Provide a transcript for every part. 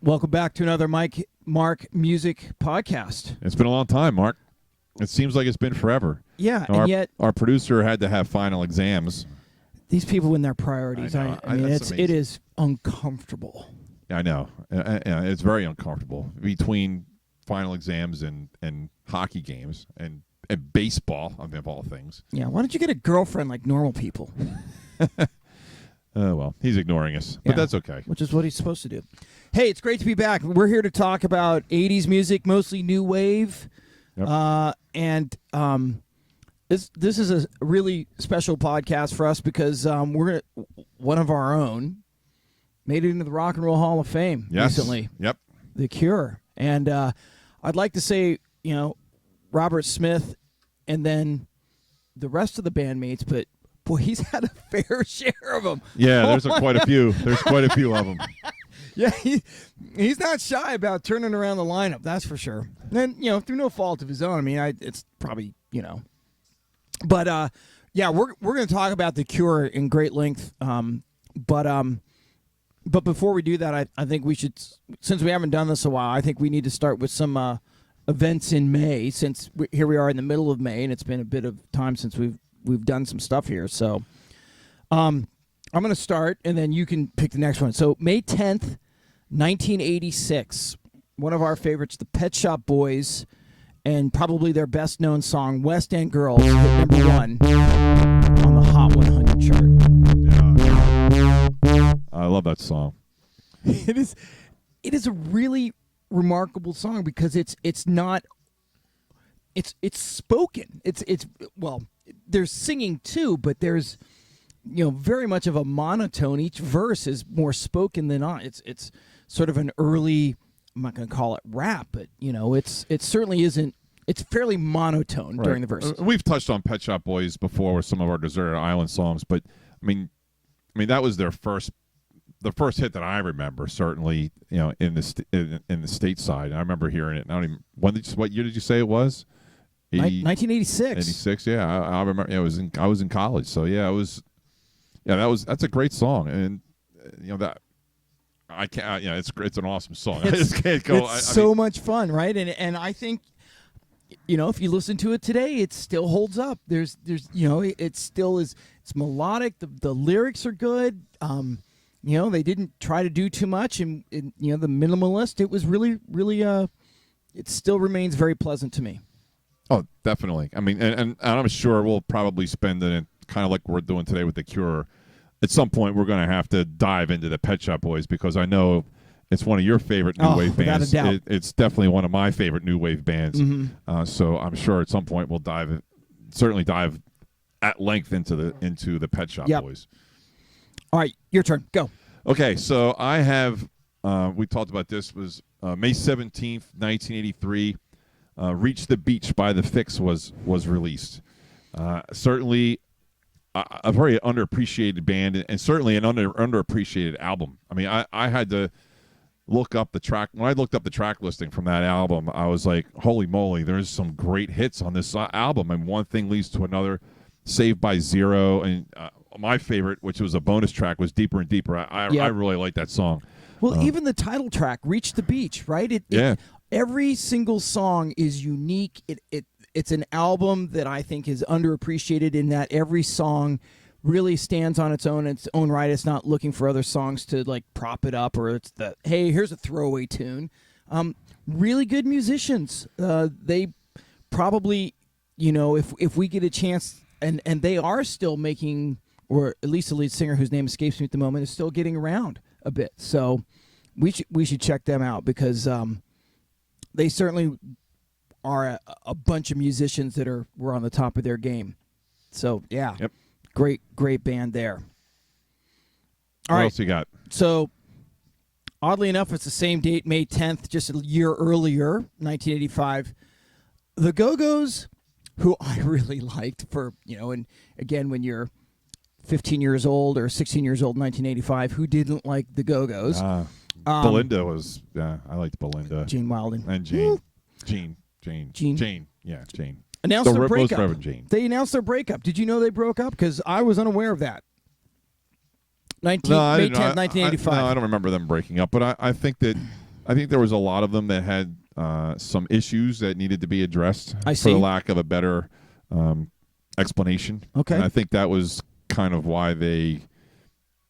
Welcome back to another Mark Music podcast. It's been a long time, Mark. It seems like it's been forever. Yeah, and yet our producer had to have final exams. These people and their priorities. I mean, it is uncomfortable. I know. It's very uncomfortable between final exams and hockey games and baseball, of all things. Yeah, why don't you get a girlfriend like normal people? Well, he's ignoring us, but that's okay. Which is what he's supposed to do. Hey, it's great to be back. We're here to talk about 80s music, mostly new wave. Yep. This is a really special podcast for us because we're one of our own made it into the Rock and Roll Hall of Fame recently. Yep. The Cure. And I'd like to say, Robert Smith and then the rest of the bandmates, but boy, he's had a fair share of them. Yeah, there's quite a few. There's quite a few of them. Yeah, he's not shy about turning around the lineup, that's for sure. And, through no fault of his own. I mean, it's probably, But, we're going to talk about The Cure in great length. But before we do that, I think we should, since we haven't done this a while, I think we need to start with some events in May, since here we are in the middle of May, and it's been a bit of time since we've done some stuff here. So I'm going to start, and then you can pick the next one. So May 10th, 1986, one of our favorites, the Pet Shop Boys, and probably their best-known song, West End Girls, hit number 1 on the Hot 100 chart. Yeah. I love that song. It is a really remarkable song because it's spoken. Well, there's singing too, but there's very much of a monotone. Each verse is more spoken than on. It's sort of an early, I'm not going to call it rap, but it certainly isn't. It's fairly monotone during the verses. We've touched on Pet Shop Boys before with some of our Deserted Island songs, but I mean that was the first hit that I remember, certainly, in the state side. I remember hearing it. I don't even. What year did you say it was? 1986. 86. Yeah, I remember. I was in college, so yeah, it was. Yeah, that's a great song, and that I can't. It's an awesome song. I just can't go. It's much fun, right? And I think, if you listen to it today, it still holds up. There's it still is. It's melodic. The lyrics are good. They didn't try to do too much, and the minimalist. It was really, really. It still remains very pleasant to me. Oh, definitely. I mean, and I'm sure we'll probably spend it kind of like we're doing today with The Cure. At some point, we're going to have to dive into the Pet Shop Boys because I know it's one of your favorite new wave bands. Without a doubt. It's definitely one of my favorite new wave bands. Mm-hmm. So I'm sure at some point we'll certainly dive at length into the Pet Shop Boys. All right, your turn. Go. Okay, so I have. We talked about this. Was May 17th, 1983. Reach the Beach by The Fix was released. Certainly a very underappreciated band, and certainly an underappreciated album. I mean, I had to look up the track. When I looked up the track listing from that album, I was like, holy moly, there's some great hits on this album, and one thing leads to another. Saved by Zero, and my favorite, which was a bonus track, was Deeper and Deeper. I really like that song. Well, even the title track, Reach the Beach, right? Every single song is unique. It's an album that I think is underappreciated in that every song really stands on its own right. It's not looking for other songs to like prop it up, or it's hey, here's a throwaway tune. Really good musicians. They probably, if we get a chance, and they are still making, or at least the lead singer whose name escapes me at the moment is still getting around a bit. So we should check them out because they certainly are a bunch of musicians that were on the top of their game. So yeah, yep. Great band there. What else you got? So oddly enough, it's the same date, May 10th, just a year earlier, 1985. The Go-Go's, who I really liked for, and again, when you're 15 years old or 16 years old in 1985, who didn't like the Go-Go's? Belinda was, I liked Belinda. Gene Wilden. And Jane. Yeah, Jane. announced their Most breakup. Reverend Jane. They announced their breakup. Did you know they broke up? Because I was unaware of that. May 10th, 1985. No, I don't remember them breaking up, but I think there was a lot of them that had some issues that needed to be addressed I for see. the lack of a better explanation. Okay. And I think that was kind of why they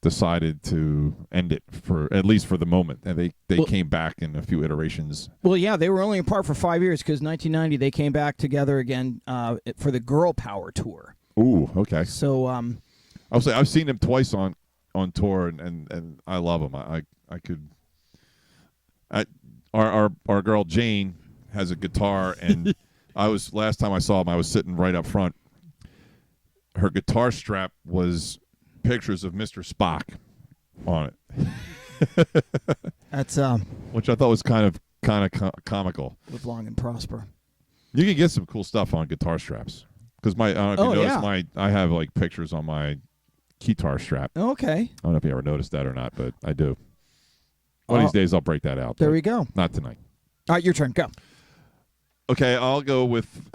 decided to end it, for at least for the moment. And they came back in a few iterations. Well, yeah, they were only apart for 5 years because 1990 they came back together again for the Girl Power tour. Ooh, okay. So I'll say I've seen them twice on tour, and I love them. Our girl Jane has a guitar, and last time I saw him, I was sitting right up front. Her guitar strap was pictures of Mr. Spock on it. That's which I thought was kind of comical. live long and prosper. You can get some cool stuff on guitar straps, because I don't know if you noticed I have like pictures on my guitar strap. Okay. I don't know if you ever noticed that or not, but I do. One of these days I'll break that out. There we go. Not tonight. All right, your turn. Go. Okay, I'll go with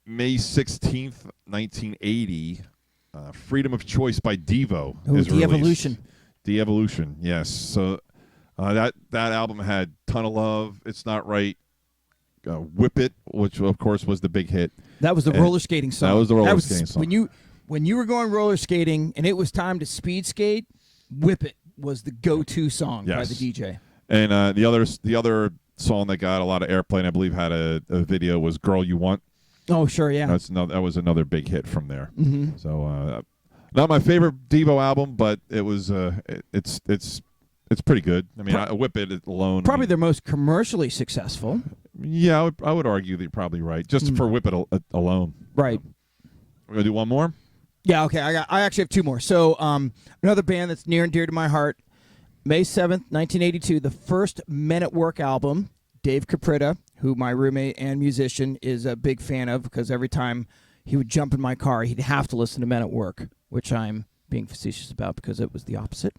May 16th, 1980. Freedom of Choice by Devo is released. De-Evolution. De-Evolution, yes. So that album had Ton of Love, It's Not Right, Whip It, which of course was the big hit. That was the roller skating song. That was the roller skating song. When you were going roller skating and it was time to speed skate, Whip It was the go-to song by the DJ. And the other song that got a lot of airplay, and I believe had a video, was "Girl You Want." Oh, sure, yeah. That was another big hit from there. Mm-hmm. So not my favorite Devo album, but it was it's pretty good. I mean, Whip It alone. Probably their most commercially successful. Yeah, I would argue that you're probably right. Just for Whip It alone. Right. We're gonna do one more. Yeah, okay. I actually have two more. So another band that's near and dear to my heart, May 7th, 1982, the first Men at Work album. Dave Caprita, who my roommate and musician is a big fan of, because every time he would jump in my car, he'd have to listen to Men at Work, which I'm being facetious about because it was the opposite.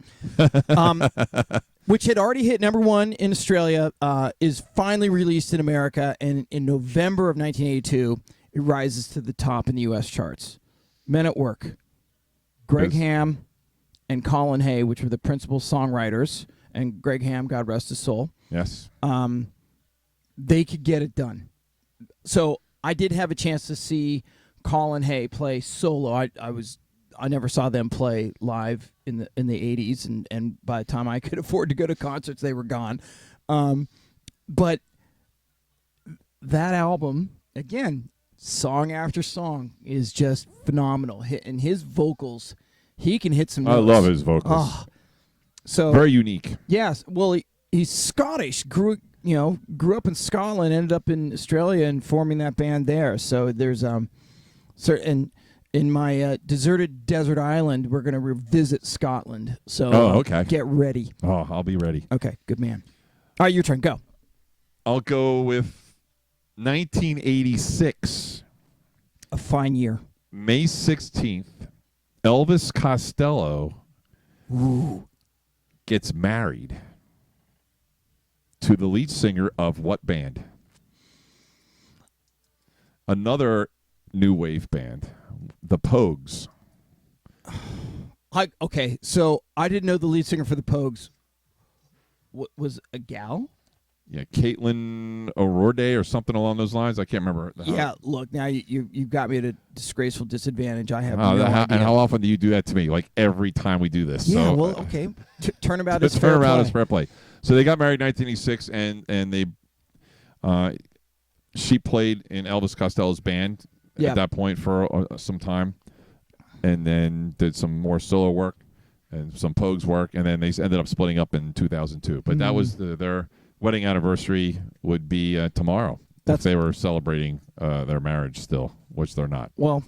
Which had already hit number one in Australia, is finally released in America, and in November of 1982, it rises to the top in the U.S. charts. Men at Work. Greg Ham and Colin Hay, which were the principal songwriters, and Greg Ham, God rest his soul. Yes. They could get it done. So I did have a chance to see Colin Hay play solo. I never saw them play live in the 80s, and by the time I could afford to go to concerts, they were gone. But that album, again, song after song, is just phenomenal. And his vocals, he can hit some notes. I love his vocals. Oh, so very unique. Yes. Well, he's Scottish. Grew up in Scotland, ended up in Australia, and forming that band there. So there's certain. In my deserted desert island, we're going to revisit Scotland. So okay. Get ready. Oh, I'll be ready. Okay, good man. All right, your turn. Go. I'll go with 1986. A fine year. May 16th, Elvis Costello gets married to the lead singer of what band? Another new wave band. The Pogues. Okay, so I didn't know the lead singer for the Pogues was a gal. Yeah, Caitlin O'Rourke or something along those lines. I can't remember. Yeah, look, now you've got me at a disgraceful disadvantage. I have no idea. And how often do you do that to me? Like every time we do this. Yeah, so, well, okay. Turnabout is fair play. Turnaround is fair play. So they got married in 1986, and they she played in Elvis Costello's band. At that point for some time, and then did some more solo work and some Pogues work, and then they ended up splitting up in 2002. But that was their wedding anniversary would be tomorrow. If they were celebrating their marriage still, which they're not. Well,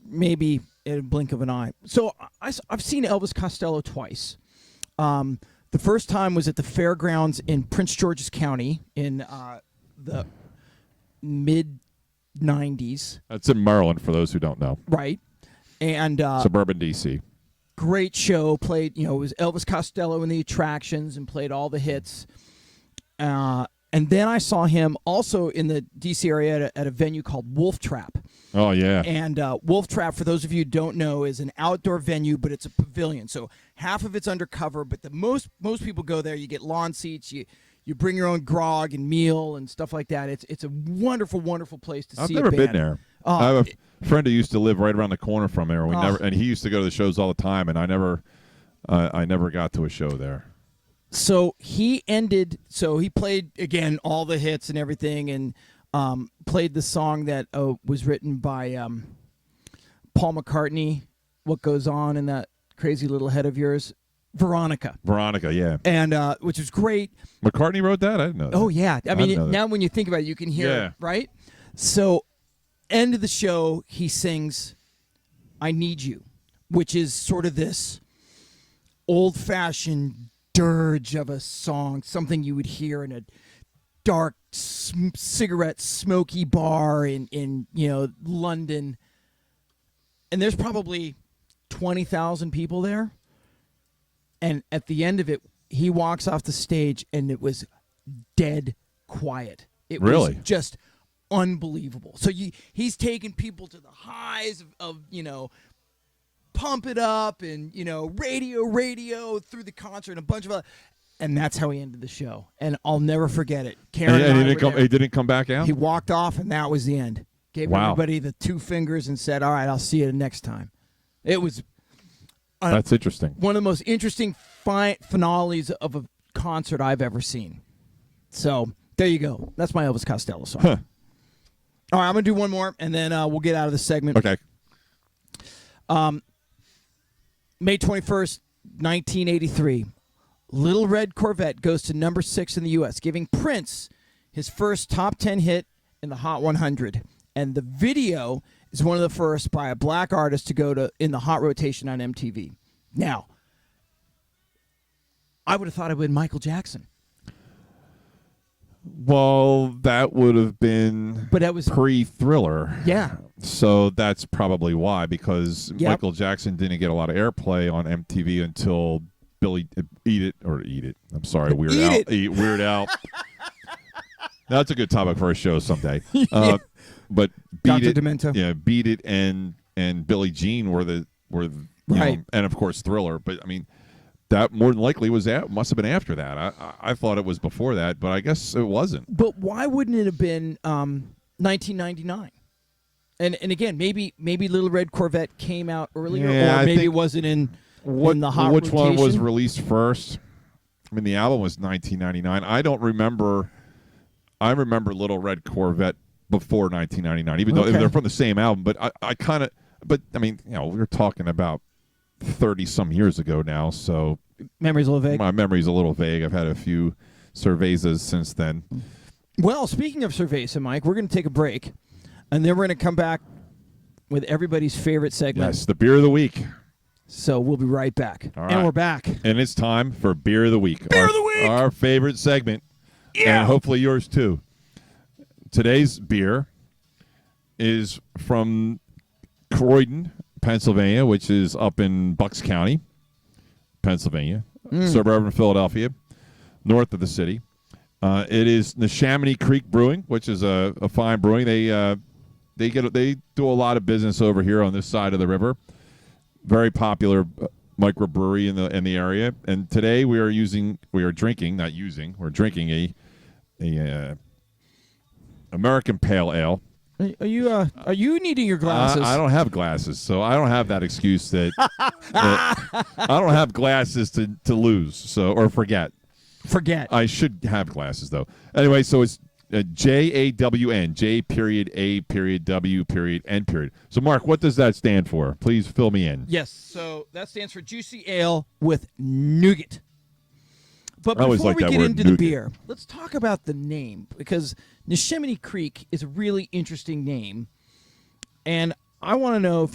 maybe in a blink of an eye. So I've seen Elvis Costello twice. The first time was at the fairgrounds in Prince George's County in the mid-90s. That's in Maryland, for those who don't know. Right. And suburban D.C. Great show. Played, it was Elvis Costello in the attractions and played all the hits. And then I saw him also in the D.C. area at a venue called Wolf Trap. Oh, yeah. And Wolf Trap, for those of you who don't know, is an outdoor venue, but it's a pavilion. So half of it's undercover, but most people go there. You get lawn seats. You bring your own grog and meal and stuff like that. It's a wonderful, wonderful place to see. I've never a band. been there. I have a friend who used to live right around the corner from there. And he used to go to the shows all the time, and I never got to a show there. So he played again all the hits and everything, and played the song that was written by Paul McCartney. What goes on in that crazy little head of yours, Veronica, yeah, and which was great. McCartney wrote that? I didn't know that. Oh yeah, I mean now when you think about it, you can hear it, right? So, end of the show, he sings "I Need You," which is sort of this old-fashioned dirge of a song, something you would hear in a dark cigarette smoky bar in London, and there's probably 20,000 people there, and at the end of it he walks off the stage and it was dead quiet. It was just unbelievable. So he's taking people to the highs of Pump It Up and radio through the concert and a bunch of and that's how he ended the show. And I'll never forget it. Karen and he didn't come back out? He walked off and that was the end. Gave everybody the 2 fingers and said, "All right, I'll see you next time." It was that's interesting. One of the most interesting finales of a concert I've ever seen. So there you go. That's my Elvis Costello song. Huh. All right, I'm going to do one more, and then we'll get out of the segment. Okay. May 21st, 1983. Little Red Corvette goes to number 6 in the U.S., giving Prince his first top 10 hit in the Hot 100. And the video is one of the first by a black artist to go in the hot rotation on MTV. Now, I would have thought it would have been Michael Jackson. Well, that would have been pre-Thriller. Yeah. So that's probably why, because Michael Jackson didn't get a lot of airplay on MTV until Billy Eat It. I'm sorry, Weird Al. That's a good topic for a show someday. But Beat It, Demento. Yeah, Beat It and Billie Jean were right, and of course Thriller. But I mean, that more than likely must have been after that. I thought it was before that, but I guess it wasn't. But why wouldn't it have been 1999? And again, maybe Little Red Corvette came out earlier, or maybe it wasn't in the hot Which rotation. one was released first? I mean, the album was 1999. I don't remember. I remember Little Red Corvette before 1999, even though they're from the same album. But I kind of. But I mean, we're talking about 30-some years ago now, so memory's a little vague. My memory's a little vague. I've had a few cervezas since then. Well, speaking of cerveza, Mike, we're going to take a break, and then we're going to come back with everybody's favorite segment. Yes, the beer of the week. So we'll be right back. All right. And we're back. And it's time for Beer of the Week. Beer of the Week! Our favorite segment. Yeah. And hopefully yours too. Today's beer is from Croydon, Pennsylvania, which is up in Bucks County, Pennsylvania, suburban Philadelphia, north of the city. It is Neshaminy Creek Brewing, which is a fine brewing. They do a lot of business over here on this side of the river. Very popular microbrewery in the area. And today we're drinking a American Pale Ale. Are you needing your glasses? I don't have glasses, so I don't have that excuse that I don't have glasses to lose or forget. I should have glasses though. Anyway, so it's J.A.W.N. J.W.N. So, Mark, what does that stand for? Please fill me in. Yes, so that stands for Juicy Ale with Nougat. But before we get into the beer, let's talk about the name, because Neshaminy Creek is a really interesting name. And I want to know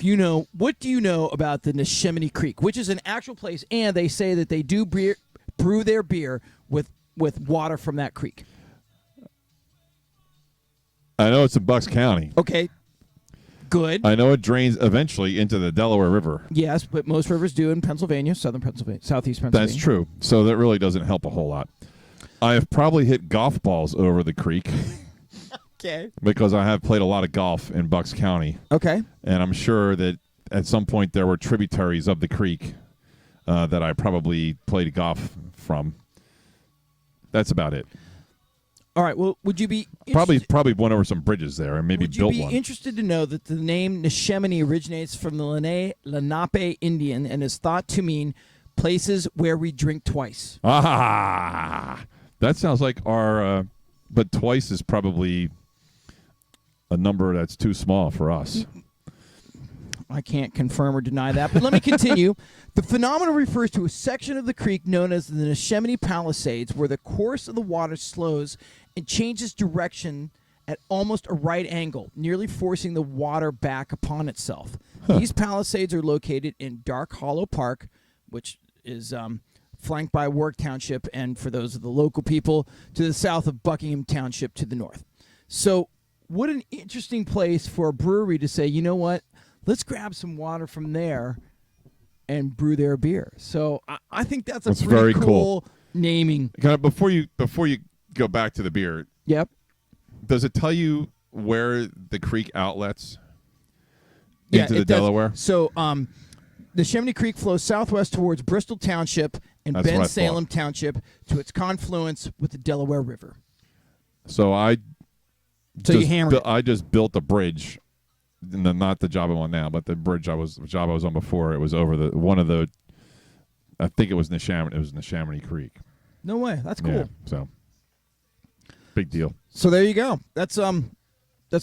what do you know about the Neshaminy Creek, which is an actual place, and they say that they do brew their beer with water from that creek. I know it's in Bucks County. Okay, good. I know it drains eventually into the Delaware River. Yes, but most rivers do in Pennsylvania, southeast Pennsylvania. That's true. So that really doesn't help a whole lot. I have probably hit golf balls over the creek Okay. because I have played a lot of golf in Bucks County, Okay. and I'm sure that at some point there were tributaries of the creek that I probably played golf from. That's about it. All right. Well, would you be Probably went over some bridges there and maybe Would you built be one. interested to know that the name Neshaminy originates from the Lenape Indian and is thought to mean places where we drink twice? Ah, that sounds like our. But twice is probably a number that's too small for us. I can't confirm or deny that, but let me continue. The phenomenon refers to a section of the creek known as the Neshaminy Palisades, where the course of the water slows and changes direction at almost a right angle, nearly forcing the water back upon itself. These Palisades are located in Dark Hollow Park, which is flanked by Warwick Township, and for those of the local people, to the south of Buckingham Township to the north. So what an interesting place for a brewery to say, you know what, let's grab some water from there and brew their beer. So I think that's a pretty very cool naming. Kind of before you go back to the beer, Yep. does it tell you where the creek outlets Yeah, into the it does. Delaware? So the Neshaminy Creek flows southwest towards Bristol Township and That's what I Ben thought. Salem Township to its confluence with the Delaware River. So So you hammer it. I just built a bridge. Not the job I'm on now, but the job I was on before. It was over I think it was Neshaminy. It was Neshaminy Creek. No way. That's cool. Yeah, so big deal. So there you go. That's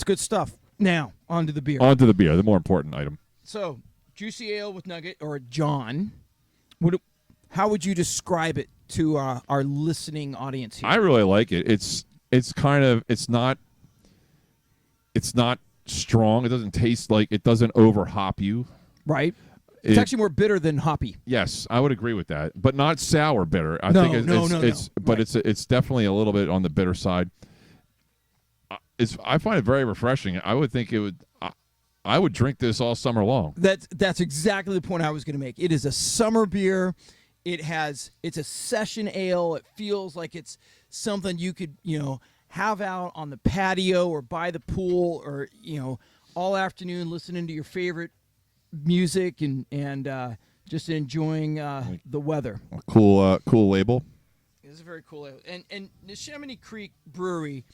good stuff. Now, on to the beer. On to the beer, the more important item. So, juicy ale with nugget or J.A.W.N. How would you describe it to our listening audience here? I really like it. It's not strong. It doesn't taste like it doesn't over hop you. Right. It's actually more bitter than hoppy. Yes, I would agree with that, but not sour bitter. I No, think no. but Right. it's definitely a little bit on the bitter side. I find it very refreshing. I would think it would. I would drink this all summer long. That's exactly the point I was going to make. It is a summer beer. It's a session ale. It feels like it's something you could, have out on the patio or by the pool or, all afternoon listening to your favorite music and just enjoying the weather. Cool label. It's very cool ale. And Neshaminy Creek Brewery,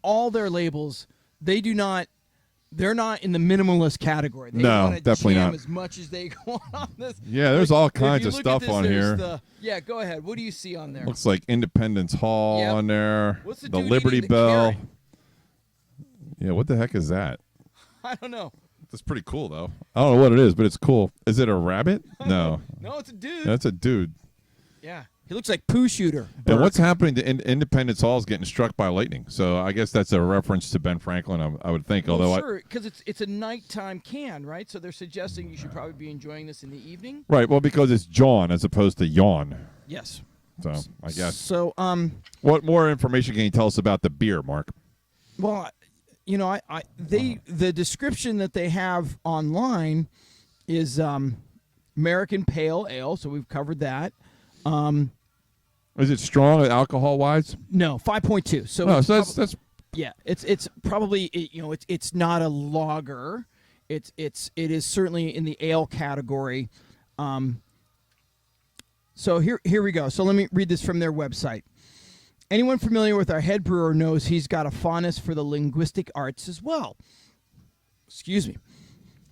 all their labels, they're not in the minimalist category. They No, wanna definitely jam not. as much as they go on this. Yeah, there's all kinds If you of look stuff at this, on there's here. Yeah, go ahead. What do you see on there? Looks like Independence Hall Yep. on there. What's the the dude Liberty eating the Bell. carrot? Yeah, what the heck is that? I don't know. That's pretty cool, though. I don't know what it is, but it's cool. Is it a rabbit? No. No, it's a dude. That's a dude. Yeah. He looks like Pooh Shooter. And what's happening to Independence Hall is getting struck by lightning. So I guess that's a reference to Ben Franklin, I would think. Although sure, because it's a nighttime can, right? So they're suggesting you should probably be enjoying this in the evening. Right, well, because it's J.A.W.N. as opposed to yawn. Yes. So I guess. So What more information can you tell us about the beer, Mark? well, the description that they have online is American Pale Ale, so we've covered that. Is it strong alcohol wise? No, 5.2. So No, so that's yeah, it's probably it's not a lager. It is certainly in the ale category. So here we go. So let me read this from their website. Anyone familiar with our head brewer knows he's got a fondness for the linguistic arts as well. Excuse me.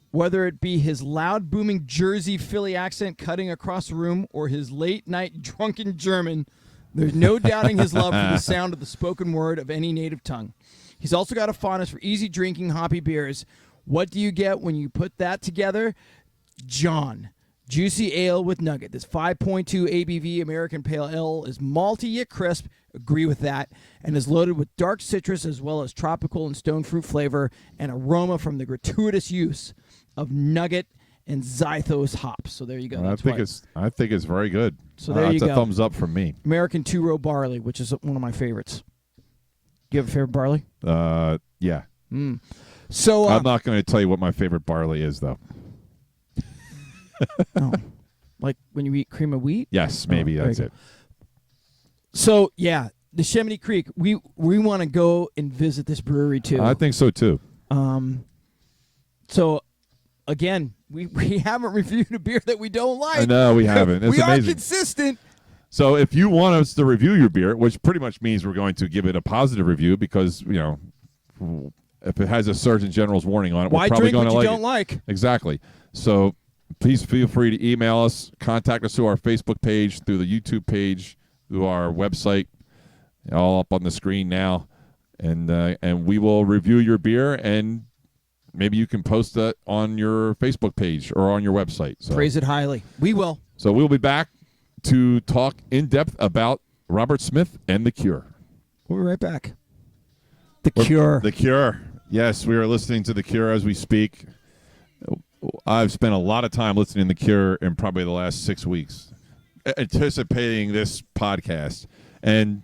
Whether it be his loud, booming Jersey Philly accent cutting across the room or his late-night drunken German, there's no doubting his love for the sound of the spoken word of any native tongue. He's also got a fondness for easy-drinking, hoppy beers. What do you get when you put that together? J.A.W.N. Juicy ale with nugget. This 5.2 ABV American Pale Ale is malty yet crisp. Agree with that. And is loaded with dark citrus as well as tropical and stone fruit flavor and aroma from the gratuitous use of nugget and Zythos hops. So there you go. I think it's very good. So there you that's go. a thumbs up from me. American two-row barley, which is one of my favorites. Do you have a favorite barley? Yeah. So I'm not going to tell you what my favorite barley is, though. oh, like when you eat cream of wheat? Yes, maybe there that's you it. So yeah, Neshaminy Creek. We want to go and visit this brewery too. I think so too. So again, we haven't reviewed a beer that we don't like. No, we haven't. It's we amazing. are consistent. So if you want us to review your beer, which pretty much means we're going to give it a positive review because, if it has a Surgeon General's warning on it, Why we're probably drink going what to you like don't it. like? Exactly. So please feel free to email us, contact us through our Facebook page, through the YouTube page, through our website, all up on the screen now, and we will review your beer, and maybe you can post that on your Facebook page or on your website. So, praise it highly. We will. So we'll be back to talk in depth about Robert Smith and The Cure. We'll be right back. The Cure. The Cure. Yes, we are listening to The Cure as we speak. I've spent a lot of time listening to The Cure in probably the last 6 weeks, anticipating this podcast. And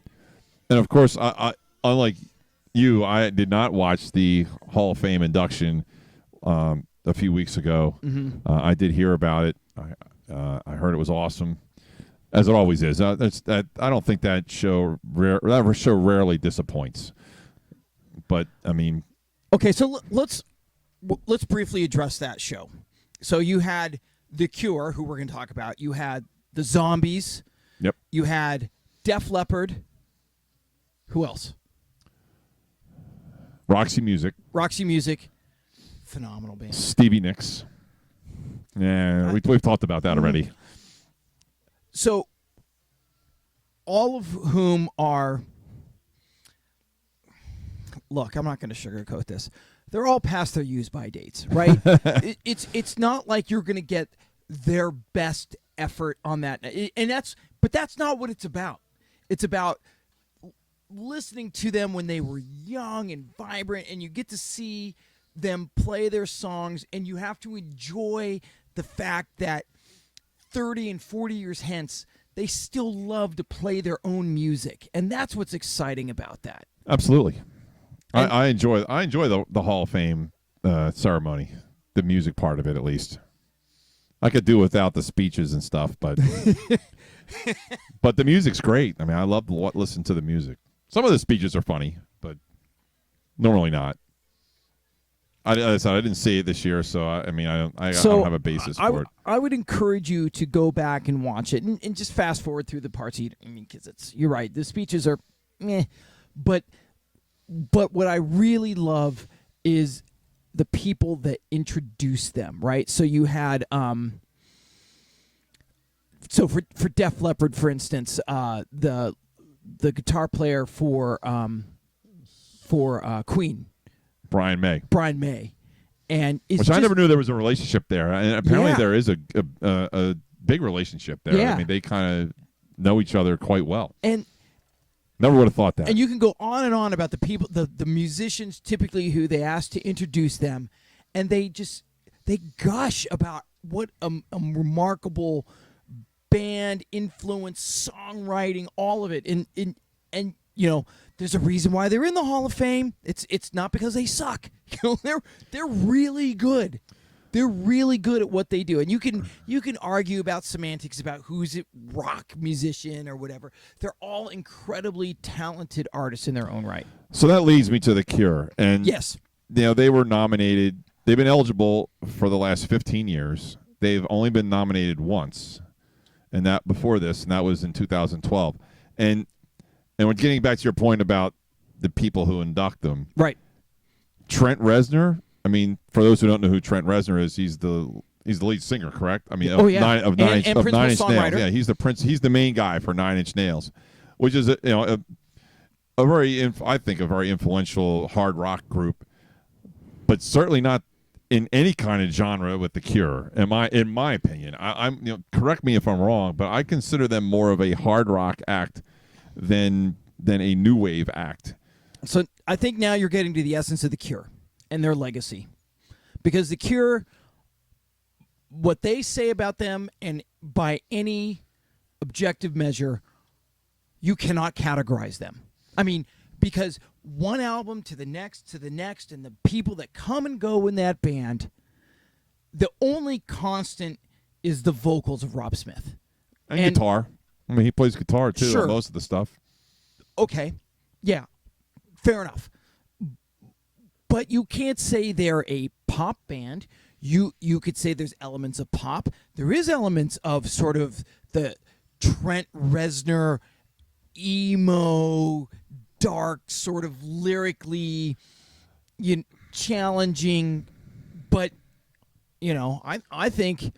of course, I unlike you, I did not watch the Hall of Fame induction a few weeks ago. Mm-hmm. I did hear about it. I heard it was awesome, as it always is. I don't think that show rarely disappoints. But I mean, okay, so let's briefly address that show. So you had The Cure, who we're going to talk about. You had the Zombies. Yep. You had Def Leppard. Who else? Roxy Music. Phenomenal band. Stevie Nicks. Yeah, we've talked about that already. So, all of whom are, look, I'm not going to sugarcoat this. They're all past their use-by dates, right? It's not like you're going to get their best effort on that, but that's not what it's about. It's about listening to them when they were young and vibrant, and you get to see them play their songs, and you have to enjoy the fact that 30 and 40 years hence, they still love to play their own music, and that's what's exciting about that. Absolutely. I enjoy the Hall of Fame ceremony, the music part of it at least. I could do without the speeches and stuff, but but the music's great. I mean, I love to listen to the music. Some of the speeches are funny, but normally not. I didn't see it this year, so I don't have a basis for it. I would encourage you to go back and watch it and just fast forward through the parts. Because you're right, the speeches are, but what I really love is the people that introduce them, right? So you had, for Def Leppard, for instance, the guitar player for Queen, Brian May, and which I never knew there was a relationship there, and apparently there is a big relationship there. Yeah. I mean, they kind of know each other quite well, and never would have thought that. And you can go on and on about the people, the musicians typically who they ask to introduce them, and they gush about what a remarkable band, influence, songwriting, all of it, and there's a reason why they're in the Hall of Fame. It's not because they suck. They're really good. They're really good at what they do, and you can argue about semantics about who's a rock musician or whatever. They're all incredibly talented artists in their own right. So that leads me to The Cure, and yes, they were nominated. They've been eligible for the last 15 years. They've only been nominated once, and that was in 2012. And we're getting back to your point about the people who induct them. Right. Trent Reznor. I mean, for those who don't know who Trent Reznor is, he's the lead singer, correct? I mean, of Nine Inch Nails. Songwriter. Yeah, he's the main guy for 9 Inch Nails, which is a very influential hard rock group, but certainly not in any kind of genre with The Cure. In my opinion, I'm correct me if I'm wrong, but I consider them more of a hard rock act than a new wave act. So I think now you're getting to the essence of The Cure and their legacy, because The Cure, what they say about them, and by any objective measure, you cannot categorize them. I mean, because one album to the next, and the people that come and go in that band, the only constant is the vocals of Rob Smith. And guitar. I mean, he plays guitar, too, Sure. on most of the stuff. Okay, yeah, fair enough. But you can't say they're a pop band. You could say there's elements of pop. There is elements of sort of the Trent Reznor emo, dark, sort of lyrically challenging, but I think,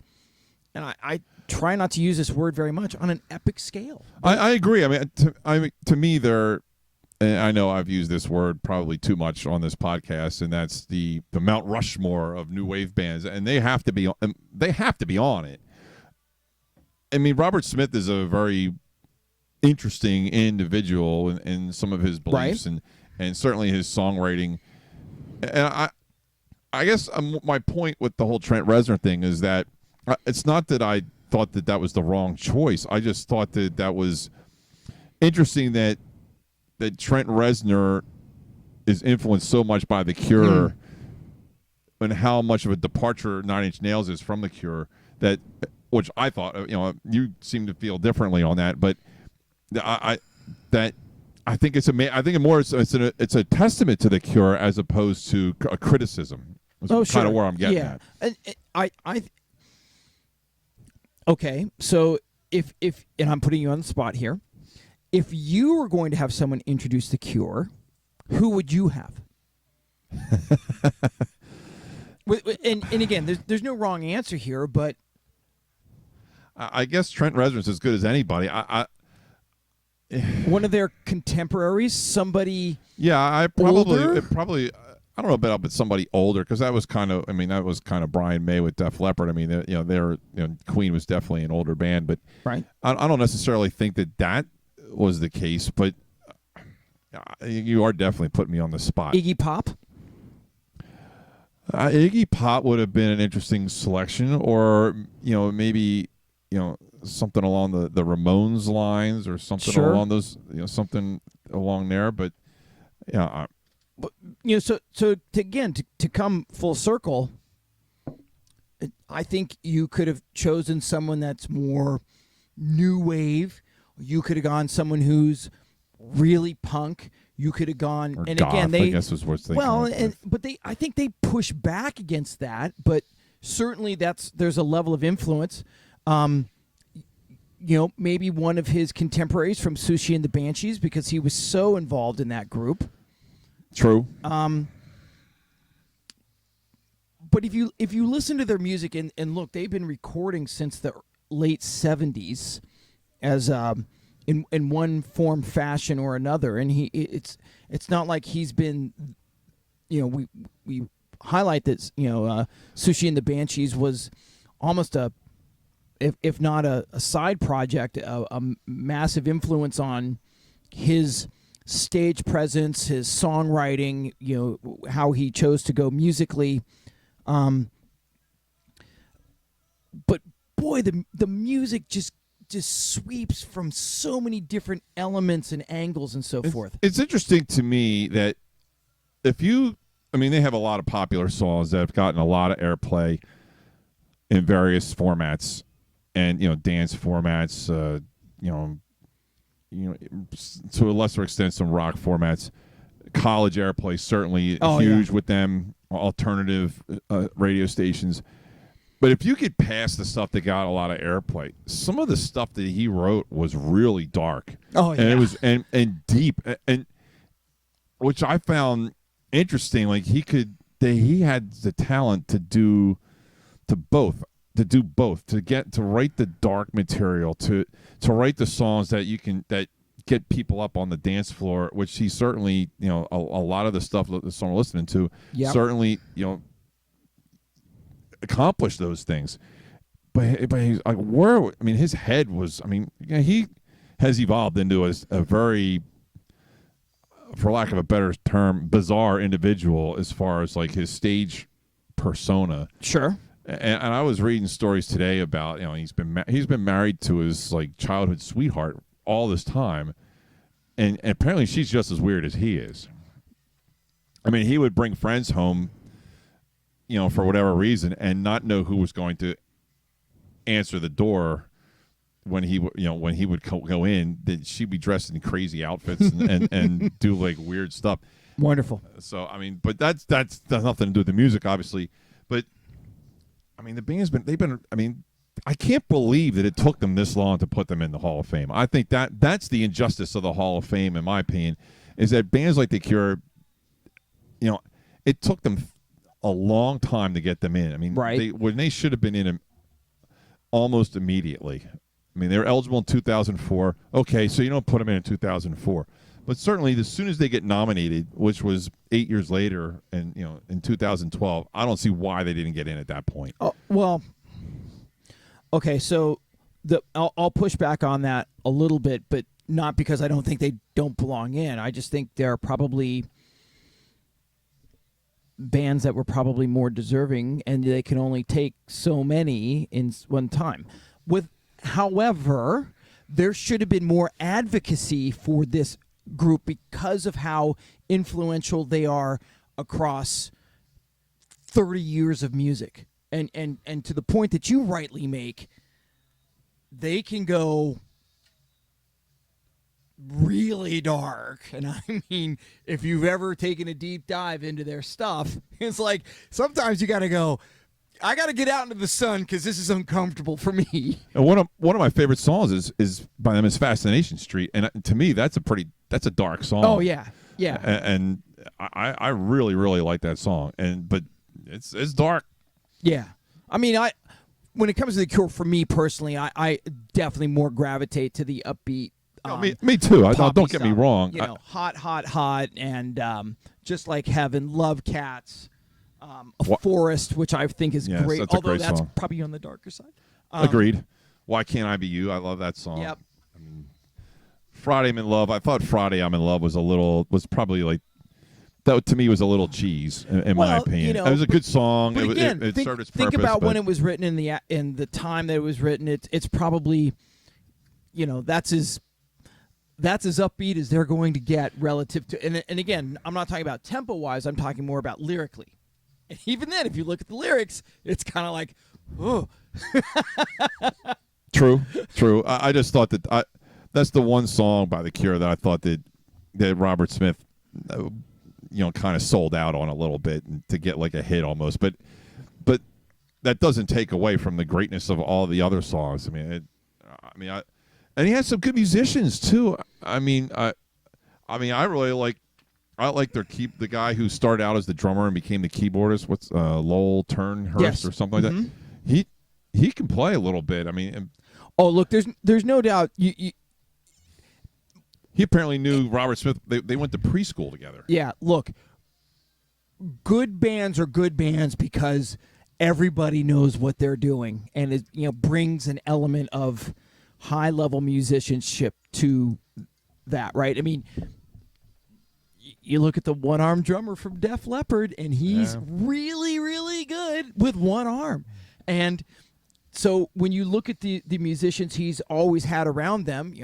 and I try not to use this word very much, on an epic scale. I agree. I mean, to me, they're. And I know I've used this word probably too much on this podcast, and that's the Mount Rushmore of new wave bands, and they have to be on it. I mean, Robert Smith is a very interesting individual in some of his beliefs, right. and certainly his songwriting. And I guess my point with the whole Trent Reznor thing is that it's not that I thought that was the wrong choice. I just thought that was interesting that Trent Reznor is influenced so much by The Cure and how much of a departure Nine Inch Nails is from The Cure, which I thought, you seem to feel differently on that, but I think it's a testament to The Cure as opposed to a criticism. That's kind of where I'm getting at. And okay, so if and I'm putting you on the spot here. If you were going to have someone introduce The Cure, who would you have? and again, there's no wrong answer here, but I guess Trent Reznor's as good as anybody. One of their contemporaries, somebody. Yeah, I older? probably. I don't know about somebody older, because that was kind of Brian May with Def Leppard. I mean, Queen was definitely an older band, but right. I don't necessarily think that was the case, but you are definitely putting me on the spot. Iggy Pop? Iggy Pop would have been an interesting selection, or maybe something along the Ramones lines, or something along those, something along there. But yeah, so to come full circle, I think you could have chosen someone that's more new wave. You could have gone someone who's really punk. You could have gone, or and goth, again, I guess was what's thinking. But I think they push back against that. But certainly, there's a level of influence. Maybe one of his contemporaries from Sushi and the Banshees, because he was so involved in that group. True. But if you listen to their music and look, they've been recording since the late 70s. As in one form, fashion, or another, and it's not like he's been, we highlight that Sushi and the Banshees was almost if not a side project, a massive influence on his stage presence, his songwriting, how he chose to go musically, but boy, the music just sweeps from so many different elements and angles and so forth. It's interesting to me that they have a lot of popular songs that have gotten a lot of airplay in various formats, and dance formats, to a lesser extent some rock formats. College airplay certainly huge with them, alternative radio stations. But if you get past the stuff that got a lot of airplay, some of the stuff that he wrote was really dark. Oh, yeah. And it was and deep, and which I found interesting. Like he had the talent to do both, to write the dark material, to write the songs that get people up on the dance floor, which he certainly, a lot of the stuff that the song we're listening to certainly, accomplish those things, but he's like, his head was, he has evolved into a very, for lack of a better term, bizarre individual as far as like his stage persona. Sure. And I was reading stories today about, he's been married to his like childhood sweetheart all this time, and apparently she's just as weird as he is. He would bring friends home, for whatever reason, and not know who was going to answer the door, when he when he would go in, that she'd be dressed in crazy outfits and do like weird stuff. Wonderful. So I mean, but that's nothing to do with the music, obviously. But I mean, the band's they've been. I mean, I can't believe that it took them this long to put them in the Hall of Fame. I think that's the injustice of the Hall of Fame, in my opinion, is that bands like The Cure, it took them a long time to get them in. I mean, right. when they should have been in almost immediately. I mean, they were eligible in 2004. Okay, so you don't put them in 2004. But certainly, as soon as they get nominated, which was 8 years later, and in 2012, I don't see why they didn't get in at that point. Oh, well, okay, so I'll push back on that a little bit, but not because I don't think they don't belong in. I just think there are probably bands that were probably more deserving, and they can only take so many in one time. However, there should have been more advocacy for this group because of how influential they are across 30 years of music. And to the point that you rightly make, they can go really dark. And I mean, if you've ever taken a deep dive into their stuff, it's like sometimes you got to go, I got to get out into the sun because this is uncomfortable for me. And one of my favorite songs is by them is Fascination Street, and to me that's a dark song. Oh yeah, yeah. And I really really like that song, but it's dark. Yeah, I mean when it comes to The Cure, for me personally, I definitely more gravitate to the upbeat. Me too. Don't get me stuff. wrong. Hot, and Just Like Heaven, Love Cats. Forest, which I think is great, although that's song. Probably on the darker side. Agreed. Why Can't I Be You? I love that song. Yep. I mean, Friday I'm in Love. I thought Friday I'm in Love was probably like, that to me was a little cheese in my opinion. It was a good song. But again, it served its purpose. Think about when it was written in the time that it was written. It's probably, that's as upbeat as they're going to get relative to. And again, I'm not talking about tempo wise. I'm talking more about lyrically. And even then, if you look at the lyrics, it's kind of like, oh. True. I just thought that that's the one song by The Cure that I thought that Robert Smith, kind of sold out on a little bit to get like a hit almost. But that doesn't take away from the greatness of all the other songs. I mean, and he has some good musicians too. I really like. I like the guy who started out as the drummer and became the keyboardist. What's Lowell Turnhurst or something like that. He can play a little bit. I mean, look, there's no doubt. He apparently knew Robert Smith. They went to preschool together. Yeah, look, good bands are good bands because everybody knows what they're doing, and it brings an element of high level musicianship to that, right? I mean. You look at the one-armed drummer from Def Leppard, and he's really, really good with one arm. And so when you look at the musicians he's always had around them,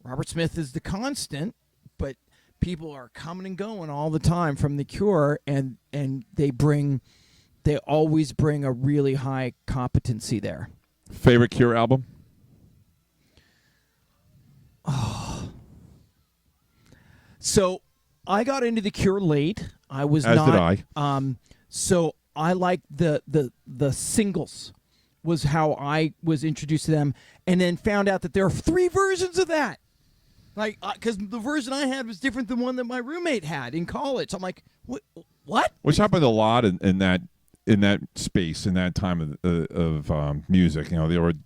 Robert Smith is the constant, but people are coming and going all the time from The Cure, and they always bring a really high competency there. Favorite Cure album? Oh. So I got into The Cure late. I was As not. did I. So I liked the singles was how I was introduced to them, and then found out that there are 3 versions of that. Like, because the version I had was different than one that my roommate had in college. I'm like, what? Which happened a lot in that space in that time of music.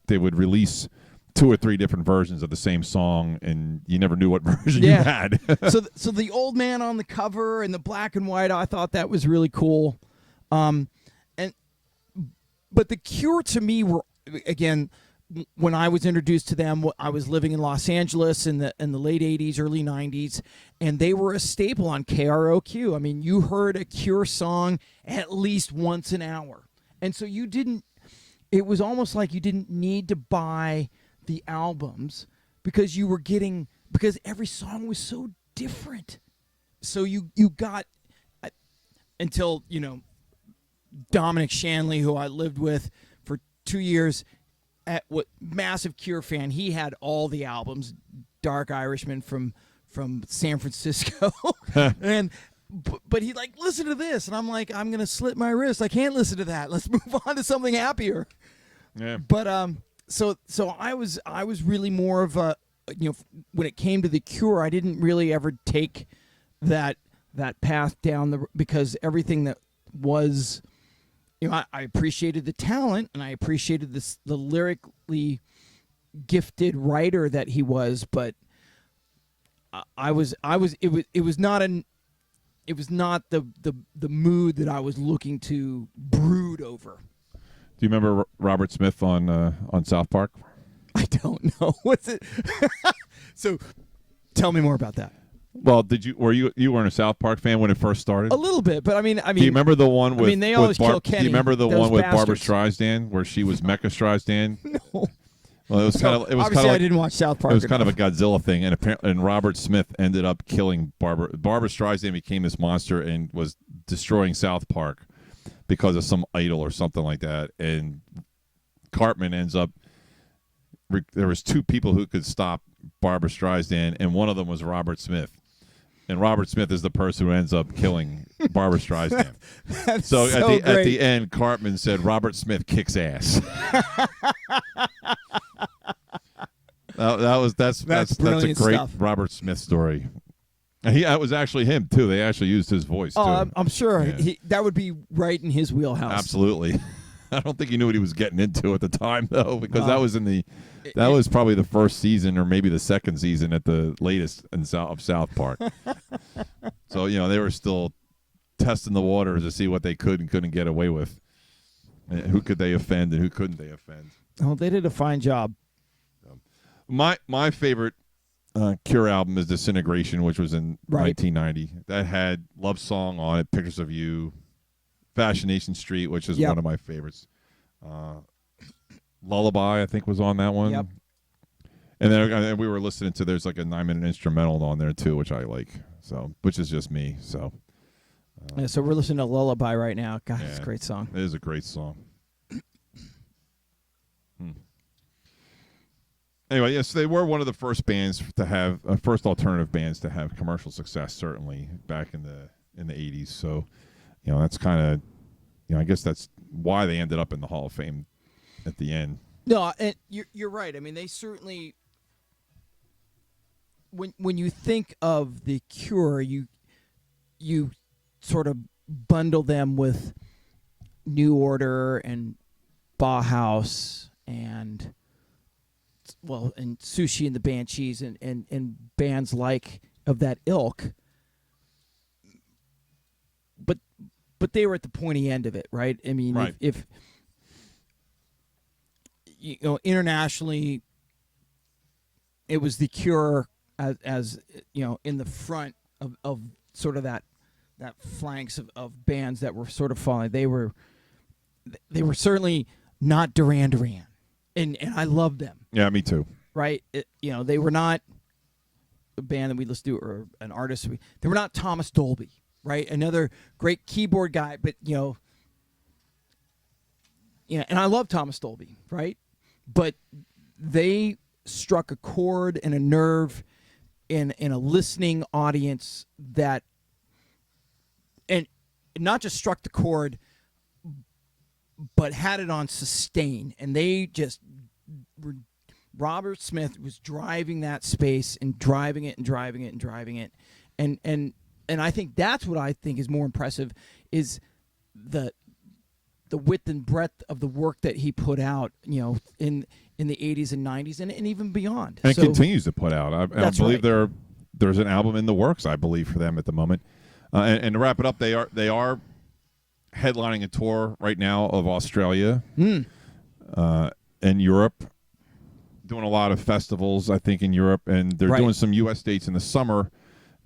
They would release 2 or 3 different versions of the same song, and you never knew what version you had. So the old man on the cover and the black and white, I thought that was really cool. But The Cure to me were, again, when I was introduced to them, I was living in Los Angeles in the late 80s, early 90s, and they were a staple on KROQ. I mean, you heard a Cure song at least once an hour. And so it was almost like you didn't need to buy the albums because every song was so different. So you got until Dominic Shanley, who I lived with for 2 years, what massive Cure fan. He had all the albums, Dark Irishman from San Francisco, but he like, listen to this, and I'm like, I'm gonna slit my wrist. I can't listen to that. Let's move on to something happier. Yeah. But so I was really more of a, when it came to the Cure, I didn't really ever take that path down because everything that was, I appreciated the talent and I appreciated the lyrically gifted writer that he was, but it was not the mood that I was looking to brood over. Do you remember Robert Smith on South Park? I don't know. What's it? So, tell me more about that. Well, were you weren't a South Park fan when it first started? A little bit, but I mean. Do you remember the one with? they always kill Kenny. Do you remember the one with Barbra bastards. Streisand where she was Mecha Streisand? No. Well, it was kind of. It was obviously, kind of. I didn't watch South Park. It was kind of a Godzilla thing, and apparently, Robert Smith ended up killing Barbra Streisand became this monster and was destroying South Park because of some idol or something like that. And Cartman ends up. There was two people who could stop Barbra Streisand, and one of them was Robert Smith. And Robert Smith is the person who ends up killing Barbra Streisand. so at the end, Cartman said, "Robert Smith kicks ass." That's a great stuff. Robert Smith story. And that was actually him too. They actually used his voice. Oh, too. I'm sure Yeah. that would be right in his wheelhouse. Absolutely. I don't think he knew what he was getting into at the time, though, because that was probably the first season or maybe the second season at the latest of South Park. So, they were still testing the waters to see what they could and couldn't get away with. And who could they offend and who couldn't they offend? Oh, they did a fine job. My favorite Cure album is Disintegration, which was in 1990. That had Love Song on it, Pictures of You, Fascination Street, which is one of my favorites. Lullaby, I think, was on that one. Yep. And then we were listening to, there's like a 9-minute instrumental on there too, which I like. So, which is just me. So, so we're listening to Lullaby right now. God, it's a great song. It is a great song. Anyway, yes, they were one of the first bands to have first alternative bands to have commercial success. Certainly back in the 80s. So, that's kind of, I guess that's why they ended up in the Hall of Fame at the end. No, and you're right. I mean, they certainly. When you think of the Cure, you sort of bundle them with New Order and Bauhaus and Sushi and the Banshees and bands like of that ilk. But they were at the pointy end of it, right? I mean, right. if internationally, it was the Cure as in the front of sort of that flanks of bands that were sort of falling. They were certainly not Duran Duran, and I loved them. Yeah, me too. Right? They were not a band that we listened to or an artist. They were not Thomas Dolby, right? Another great keyboard guy, but and I love Thomas Dolby, right? But they struck a chord and a nerve in a listening audience that, and not just struck the chord, but had it on sustain. And they just were. Robert Smith was driving that space and driving it and driving it and driving it, and I think that's what I think is more impressive is the width and breadth of the work that he put out, in the 80s and 90s and even beyond. And continues to put out. I believe right. there's an album in the works, I believe, for them at the moment. And to wrap it up, they are headlining a tour right now of Australia and Europe. Doing a lot of festivals, I think, in Europe, and they're doing some U.S. dates in the summer